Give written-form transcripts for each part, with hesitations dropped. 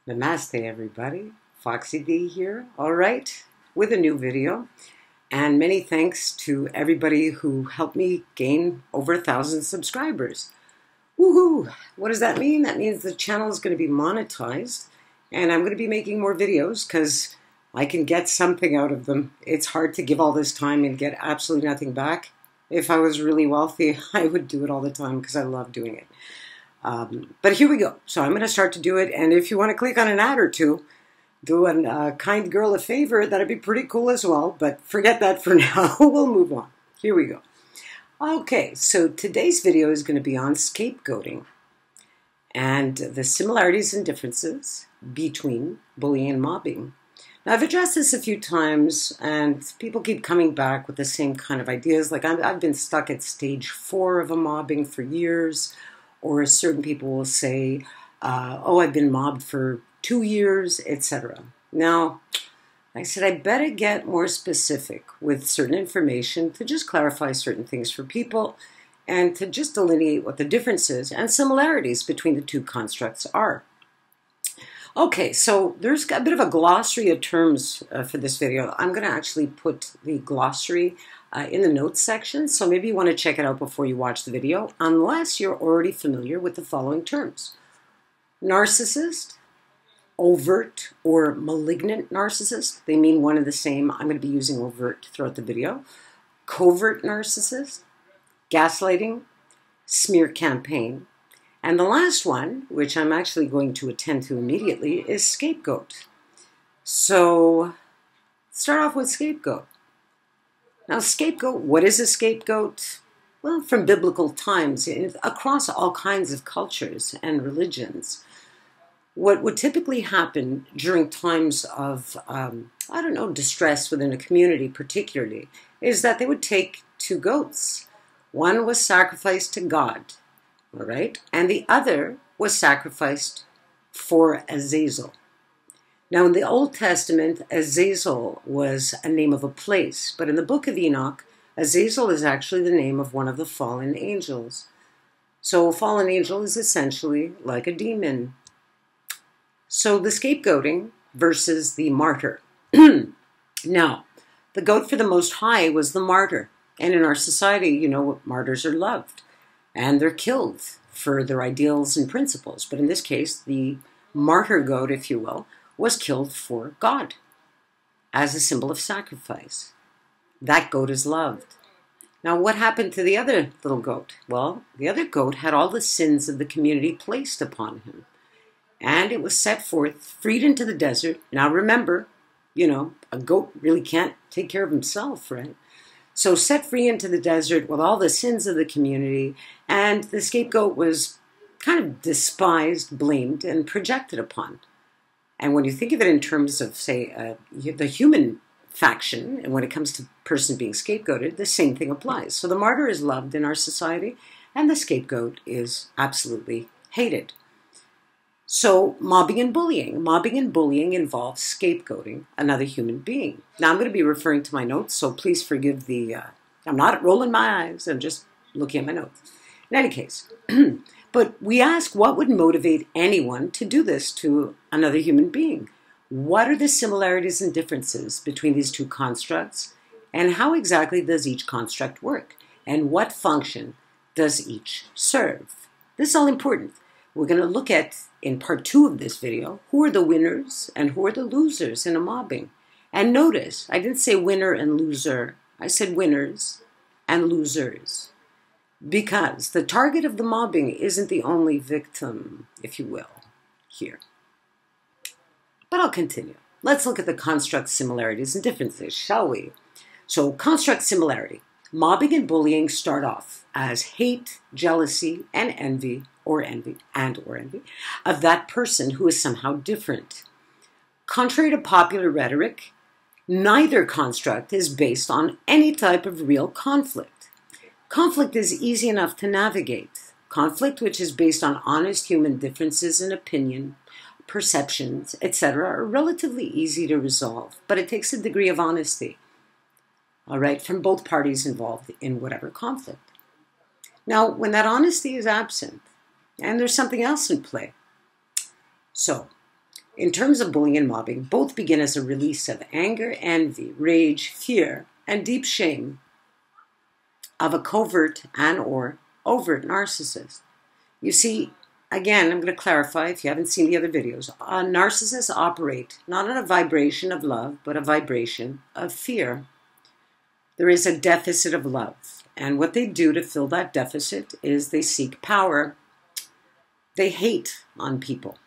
Namaste everybody, Foxy D here, alright, with a new video. And many thanks to everybody who helped me gain over 1,000 subscribers. Woohoo! What does that mean? That means the channel is going to be monetized and I'm going to be making more videos because I can get something out of them. It's hard to give all this time and get absolutely nothing back. If I was really wealthy, I would do it all the time because I love doing it. But here we go. So I'm going to start to do it. And if you want to click on an ad or two, do a kind girl a favor, that'd be pretty cool as well. But forget that for now. We'll move on. Here we go. Okay, so today's video is going to be on scapegoating and the similarities and differences between bullying and mobbing. Now, I've addressed this a few times, and people keep coming back with the same kind of ideas. Like, I've been stuck at stage 4 of a mobbing for years. Or certain people will say, oh, I've been mobbed for 2 years, etc. Now, I said I better get more specific with certain information to just clarify certain things for people and to just delineate what the differences and similarities between the two constructs are. Okay, so there's a bit of a glossary of terms for this video. I'm going to actually put the glossary in the notes section, so maybe you want to check it out before you watch the video, unless you're already familiar with the following terms. Narcissist, overt or malignant narcissist. They mean one and the same. I'm going to be using overt throughout the video. Covert narcissist, gaslighting, smear campaign. And the last one, which I'm actually going to attend to immediately, is scapegoat. So, start off with scapegoat. Now, scapegoat, what is a scapegoat? Well, from biblical times, across all kinds of cultures and religions, what would typically happen during times of, distress within a community particularly, is that they would take 2 goats. One was sacrificed to God, all right, and the other was sacrificed for Azazel. Now, in the Old Testament, Azazel was a name of a place, but in the book of Enoch, Azazel is actually the name of one of the fallen angels. So a fallen angel is essentially like a demon. So the scapegoating versus the martyr. Now, the goat for the Most High was the martyr. And in our society, you know, martyrs are loved and they're killed for their ideals and principles. But in this case, the martyr goat, if you will, was killed for God as a symbol of sacrifice. That goat is loved. Now, what happened to the other little goat? Well, the other goat had all the sins of the community placed upon him. And it was set forth, freed into the desert. Now, remember, you know, a goat really can't take care of himself, right? So set free into the desert with all the sins of the community. And the scapegoat was kind of despised, blamed, and projected upon. And when you think of it in terms of, say, the human faction, and when it comes to a person being scapegoated, the same thing applies. So the martyr is loved in our society, and the scapegoat is absolutely hated. So mobbing and bullying. Mobbing and bullying involves scapegoating another human being. Now I'm going to be referring to my notes, so please forgive the, I'm not rolling my eyes, I'm just looking at my notes. In any case, but we ask what would motivate anyone to do this to another human being? What are the similarities and differences between these two constructs? And how exactly does each construct work? And what function does each serve? This is all important. We're going to look at, in part 2 of this video, who are the winners and who are the losers in a mobbing. And notice, I didn't say winner and loser. I said winners and losers. Because the target of the mobbing isn't the only victim, if you will, here. But I'll continue. Let's look at the construct similarities and differences, shall we? So, construct similarity. Mobbing and bullying start off as hate, jealousy, and envy of that person who is somehow different. Contrary to popular rhetoric, neither construct is based on any type of real conflict. Conflict is easy enough to navigate. Conflict, which is based on honest human differences in opinion, perceptions, etc., are relatively easy to resolve, but it takes a degree of honesty, all right, from both parties involved in whatever conflict. Now, when that honesty is absent, and there's something else in play. So, In terms of bullying and mobbing, both begin as a release of anger, envy, rage, fear, and deep shame of a covert and or overt narcissist. You see, again, I'm going to clarify if you haven't seen the other videos. Narcissists operate not on a vibration of love, but a vibration of fear. There is a deficit of love. And what they do to fill that deficit is they seek power. They hate on people.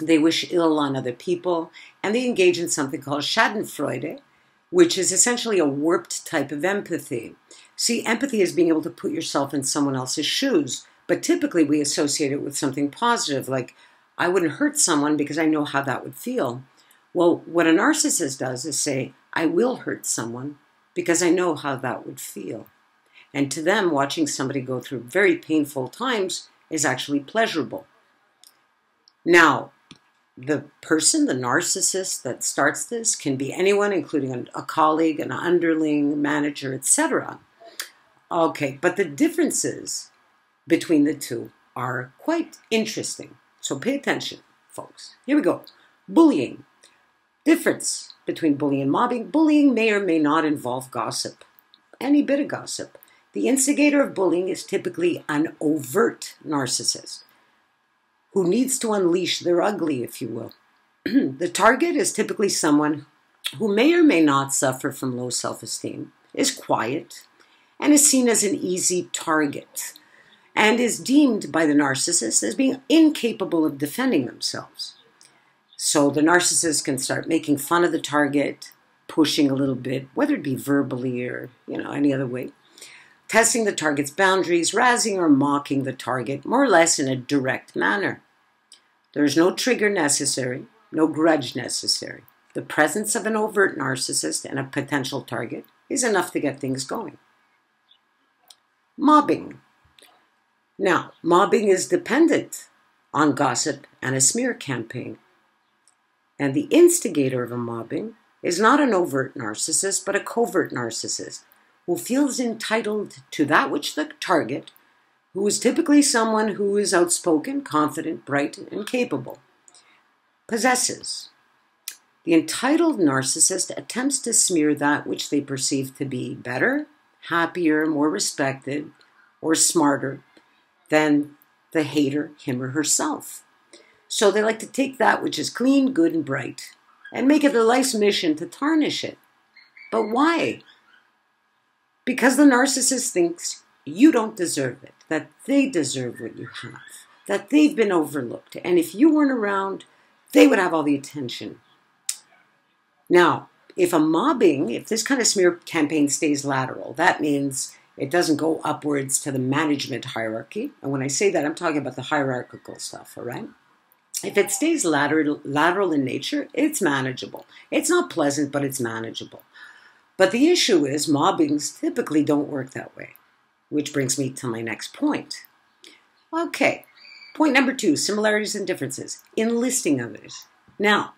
They wish ill on other people. And they engage in something called Schadenfreude, which is essentially a warped type of empathy. See, empathy is being able to put yourself in someone else's shoes. But typically we associate it with something positive, like, I wouldn't hurt someone because I know how that would feel. Well, what a narcissist does is say, I will hurt someone because I know how that would feel. And to them, watching somebody go through very painful times is actually pleasurable. Now, the person, the narcissist that starts this can be anyone, including a colleague, an underling, manager, etc. Okay, but the differences between the two are quite interesting. So pay attention, folks. Here we go. Bullying. Difference between bullying and mobbing. Bullying may or may not involve gossip. Any bit of gossip. The instigator of bullying is typically an overt narcissist who needs to unleash their ugly, if you will. The target is typically someone who may or may not suffer from low self-esteem, is quiet, and is seen as an easy target, and is deemed by the narcissist as being incapable of defending themselves. So the narcissist can start making fun of the target, pushing a little bit, whether it be verbally or, any other way, testing the target's boundaries, razzing or mocking the target, more or less in a direct manner. There is no trigger necessary, no grudge necessary. The presence of an overt narcissist and a potential target is enough to get things going. Mobbing. Now, mobbing is dependent on gossip and a smear campaign. And the instigator of a mobbing is not an overt narcissist, but a covert narcissist who feels entitled to that which the target, who is typically someone who is outspoken, confident, bright, and capable, possesses. The entitled narcissist attempts to smear that which they perceive to be better, happier, more respected, or smarter than the hater, him or herself. So they like to take that which is clean, good, and bright and make it their life's mission to tarnish it. But why? Because the narcissist thinks you don't deserve it, that they deserve what you have, that they've been overlooked, and if you weren't around, they would have all the attention. Now, if this kind of smear campaign stays lateral, that means it doesn't go upwards to the management hierarchy. And when I say that, I'm talking about the hierarchical stuff, all right? If it stays lateral in nature, it's manageable. It's not pleasant, but it's manageable. But the issue is mobbings typically don't work that way, which brings me to my next point. Okay, point number 2, similarities and differences. Enlisting others. Now,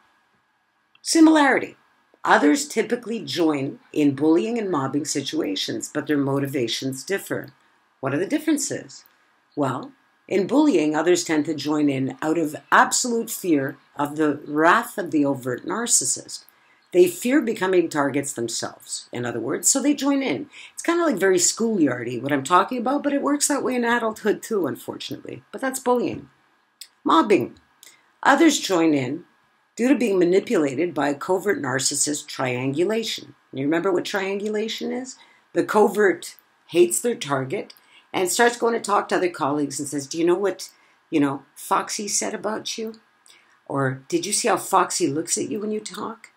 similarity. Others typically join in bullying and mobbing situations, but their motivations differ. What are the differences? Well, in bullying, others tend to join in out of absolute fear of the wrath of the overt narcissist. They fear becoming targets themselves, in other words, so they join in. It's kind of like very schoolyardy, what I'm talking about, but it works that way in adulthood too, unfortunately. But that's bullying. Mobbing. Others join in due to being manipulated by a covert narcissist triangulation. You remember what triangulation is? The covert hates their target and starts going to talk to other colleagues and says, do you know what, Foxy said about you? Or did you see how Foxy looks at you when you talk?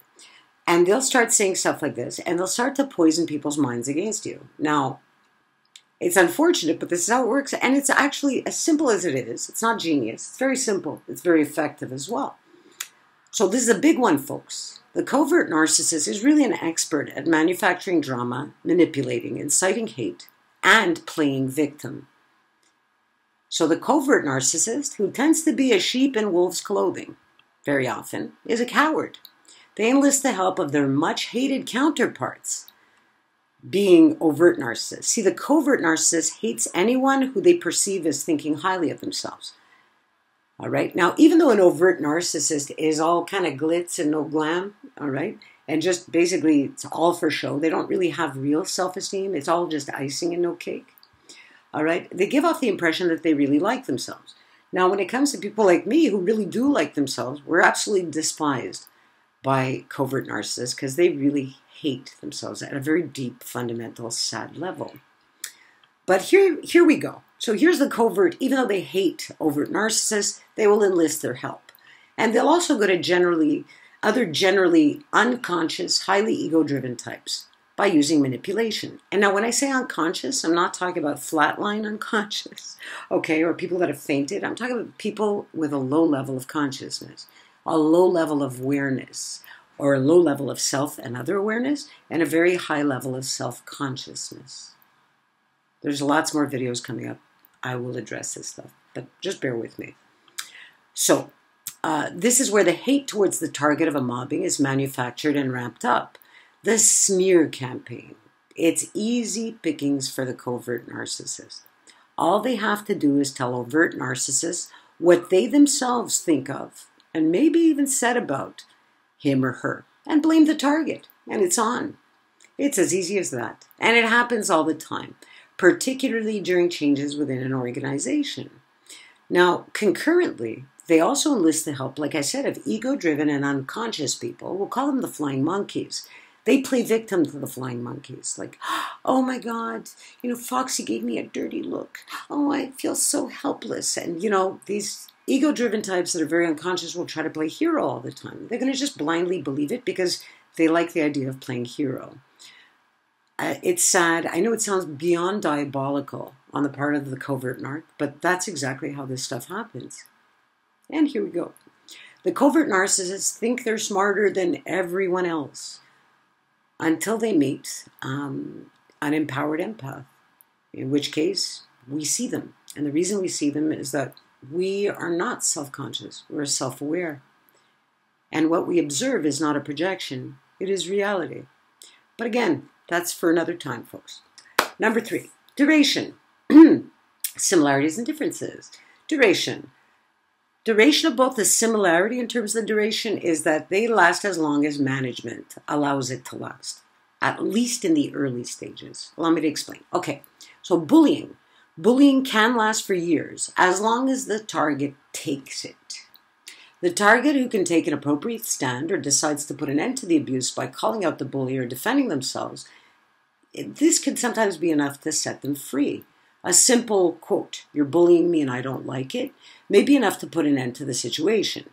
And they'll start saying stuff like this, and they'll start to poison people's minds against you. Now, it's unfortunate, but this is how it works. And it's actually as simple as it is. It's not genius. It's very simple. It's very effective as well. So this is a big one, folks. The covert narcissist is really an expert at manufacturing drama, manipulating, inciting hate, and playing victim. So the covert narcissist, who tends to be a sheep in wolf's clothing, very often, is a coward. They enlist the help of their much-hated counterparts, being overt narcissists. See, the covert narcissist hates anyone who they perceive as thinking highly of themselves. All right. Now, even though an overt narcissist is all kind of glitz and no glam, all right, and just basically it's all for show, they don't really have real self-esteem. It's all just icing and no cake. All right. They give off the impression that they really like themselves. Now, when it comes to people like me who really do like themselves, we're absolutely despised by covert narcissists because they really hate themselves at a very deep, fundamental, sad level. But here we go. So here's the covert. Even though they hate overt narcissists, they will enlist their help. And they'll also go to other generally unconscious, highly ego-driven types by using manipulation. And now when I say unconscious, I'm not talking about flatline unconscious, okay, or people that have fainted. I'm talking about people with a low level of consciousness, a low level of awareness, or a low level of self and other awareness, and a very high level of self-consciousness. There's lots more videos coming up. I will address this stuff, but just bear with me. So this is where the hate towards the target of a mobbing is manufactured and ramped up. The smear campaign. It's easy pickings for the covert narcissist. All they have to do is tell overt narcissists what they themselves think of, and maybe even said about him or her, and blame the target, and it's on. It's as easy as that. And it happens all the time, particularly during changes within an organization. Now, concurrently, they also enlist the help, like I said, of ego-driven and unconscious people. We'll call them the flying monkeys. They play victim to the flying monkeys. Like, oh my God, Foxy gave me a dirty look. Oh, I feel so helpless. And, these ego-driven types that are very unconscious will try to play hero all the time. They're going to just blindly believe it because they like the idea of playing hero. It's sad. I know it sounds beyond diabolical on the part of the covert narc, but that's exactly how this stuff happens. And here we go. The covert narcissists think they're smarter than everyone else until they meet an empowered empath, in which case we see them. And the reason we see them is that we are not self-conscious. We're self-aware. And what we observe is not a projection. It is reality. But again, that's for another time, folks. Number 3, duration. Similarities and differences. Duration. Duration of both the similarity in terms of the duration is that they last as long as management allows it to last, at least in the early stages. Allow me to explain. Okay, so bullying. Bullying can last for years as long as the target takes it. The target who can take an appropriate stand or decides to put an end to the abuse by calling out the bully or defending themselves, this can sometimes be enough to set them free. A simple quote, "You're bullying me and I don't like it," may be enough to put an end to the situation.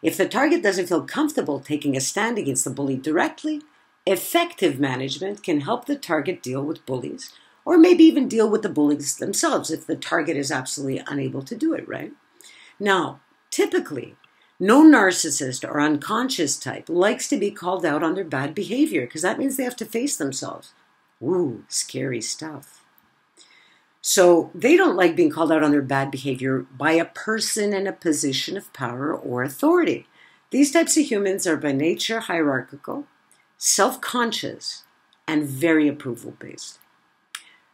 If the target doesn't feel comfortable taking a stand against the bully directly, effective management can help the target deal with bullies, or maybe even deal with the bullies themselves if the target is absolutely unable to do it, right? Now, typically, no narcissist or unconscious type likes to be called out on their bad behavior because that means they have to face themselves. Ooh, scary stuff. So they don't like being called out on their bad behavior by a person in a position of power or authority. These types of humans are by nature hierarchical, self-conscious, and very approval-based.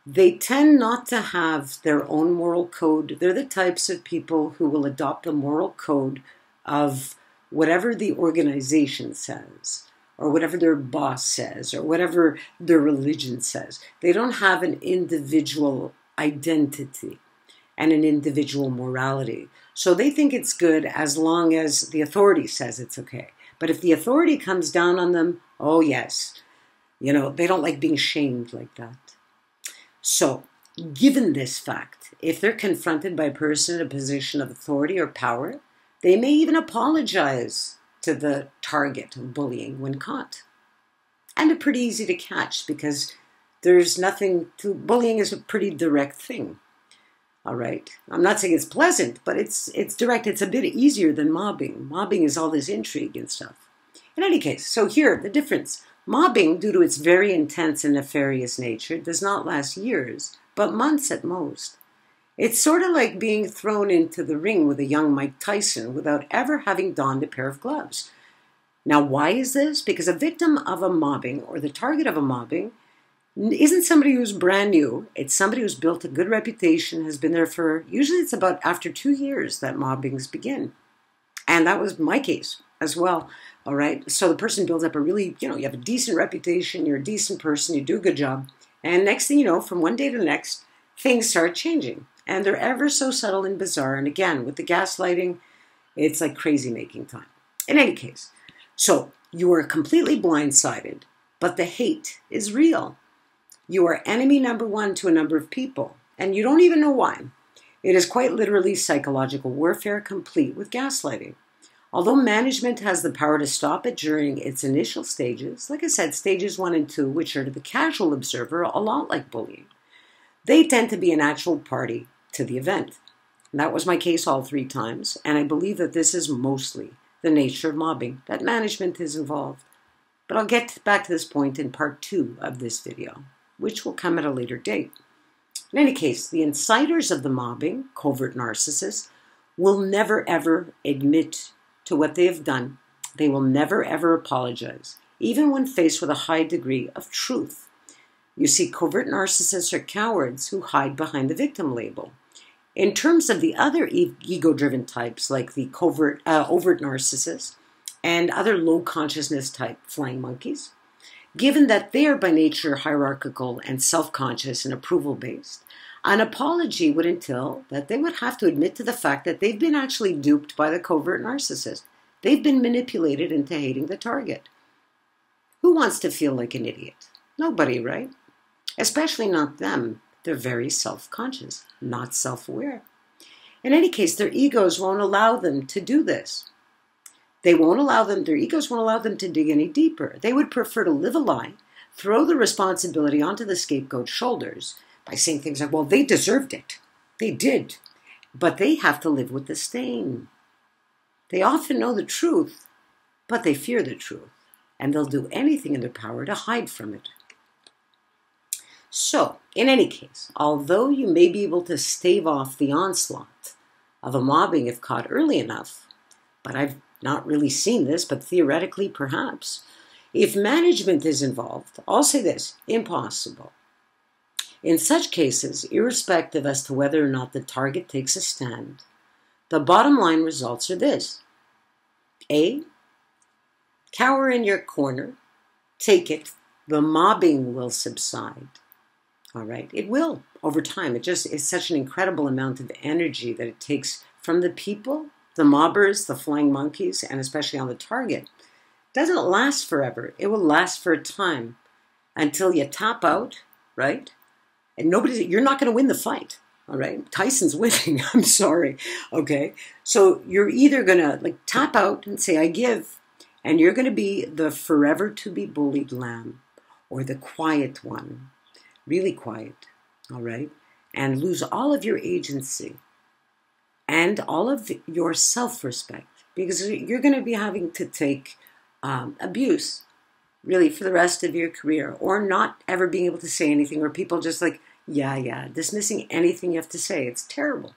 They tend not to have their own moral code. They're the types of people who will adopt a moral code of whatever the organization says, or whatever their boss says, or whatever their religion says. They don't have an individual identity and an individual morality. So they think it's good as long as the authority says it's okay. But if the authority comes down on them, oh yes, they don't like being shamed like that. So given this fact, if they're confronted by a person in a position of authority or power, they may even apologize to the target of bullying when caught. And they're pretty easy to catch because there's nothing to, bullying is a pretty direct thing. All right. I'm not saying it's pleasant, but it's direct. It's a bit easier than mobbing. Mobbing is all this intrigue and stuff. In any case, so here, the difference. Mobbing, due to its very intense and nefarious nature, does not last years, but months at most. It's sort of like being thrown into the ring with a young Mike Tyson without ever having donned a pair of gloves. Now, why is this? Because a victim of a mobbing or the target of a mobbing isn't somebody who's brand new. It's somebody who's built a good reputation, has been there for, usually it's about after 2 years that mobbings begin. And that was my case as well. All right. So the person builds up a really, you have a decent reputation. You're a decent person. You do a good job. And next thing you know, from one day to the next, things start changing. And they're ever so subtle and bizarre. And again, with the gaslighting, it's like crazy making time. In any case, so you are completely blindsided, but the hate is real. You are enemy number one to a number of people, and you don't even know why. It is quite literally psychological warfare complete with gaslighting. Although management has the power to stop it during its initial stages, like I said, stages 1 and 2, which are to the casual observer a lot like bullying, they tend to be an actual party to the event. And that was my case all 3 times, and I believe that this is mostly the nature of mobbing, that management is involved. But I'll get back to this point in part 2 of this video, which will come at a later date. In any case, the inciters of the mobbing, covert narcissists, will never ever admit to what they have done. They will never ever apologize, even when faced with a high degree of truth. You see, covert narcissists are cowards who hide behind the victim label. In terms of the other ego-driven types, like the overt narcissists and other low-consciousness type flying monkeys, given that they are by nature hierarchical and self-conscious and approval-based, an apology would entail that they would have to admit to the fact that they've been actually duped by the covert narcissist. They've been manipulated into hating the target. Who wants to feel like an idiot? Nobody, right? Especially not them. They're very self-conscious, not self-aware. In any case, their egos won't allow them to do this. Their egos won't allow them to dig any deeper. They would prefer to live a lie, throw the responsibility onto the scapegoat's shoulders by saying things like, well, they deserved it. They did. But they have to live with the stain. They often know the truth, but they fear the truth, and they'll do anything in their power to hide from it. So, in any case, although you may be able to stave off the onslaught of a mobbing if caught early enough, but I've not really seen this, but theoretically perhaps, if management is involved, I'll say this, impossible. In such cases, irrespective as to whether or not the target takes a stand, the bottom line results are this. A, cower in your corner, take it, the mobbing will subside. All right, it will over time. It just is such an incredible amount of energy that it takes from the people, the mobbers, the flying monkeys, and especially on the target. It doesn't last forever. It will last for a time until you tap out, right? And you're not going to win the fight. All right, Tyson's winning. I'm sorry. Okay, so you're either going to tap out and say, I give, and you're going to be the forever to be bullied lamb or the quiet one. Really quiet, all right, and lose all of your agency and all of your self-respect, because you're going to be having to take abuse really for the rest of your career, or not ever being able to say anything, or people just dismissing anything you have to say. It's terrible,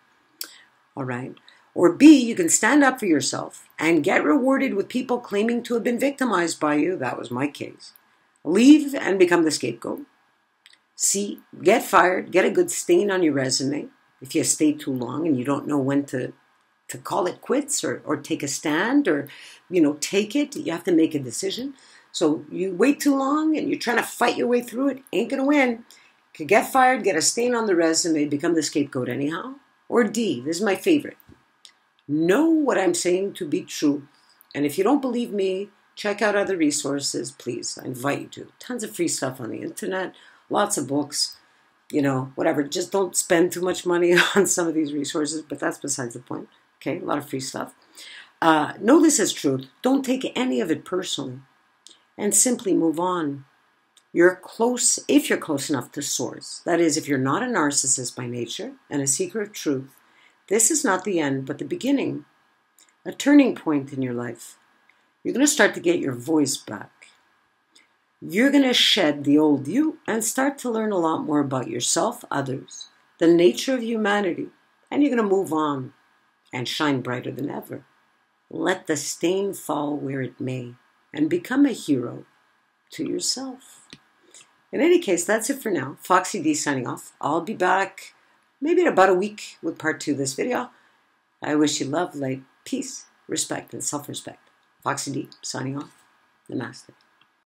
all right. Or B, you can stand up for yourself and get rewarded with people claiming to have been victimized by you. That was my case. Leave and become the scapegoat. C, get fired, get a good stain on your resume if you stay too long and you don't know when to call it quits or take a stand or, take it. You have to make a decision. So you wait too long and you're trying to fight your way through it, ain't going to win. You could get fired, get a stain on the resume, become the scapegoat anyhow. Or D, this is my favorite. Know what I'm saying to be true. And if you don't believe me, check out other resources, please. I invite you to. Tons of free stuff on the internet. Lots of books, whatever. Just don't spend too much money on some of these resources, but that's besides the point. Okay, a lot of free stuff. Know this as truth. Don't take any of it personally, and simply move on. If you're close enough to source, that is, if you're not a narcissist by nature and a seeker of truth, this is not the end, but the beginning, a turning point in your life. You're going to start to get your voice back. You're going to shed the old you and start to learn a lot more about yourself, others, the nature of humanity, and you're going to move on and shine brighter than ever. Let the stain fall where it may and become a hero to yourself. In any case, that's it for now. Foxy D signing off. I'll be back maybe in about a week with part 2 of this video. I wish you love, light, peace, respect, and self-respect. Foxy D signing off. Namaste.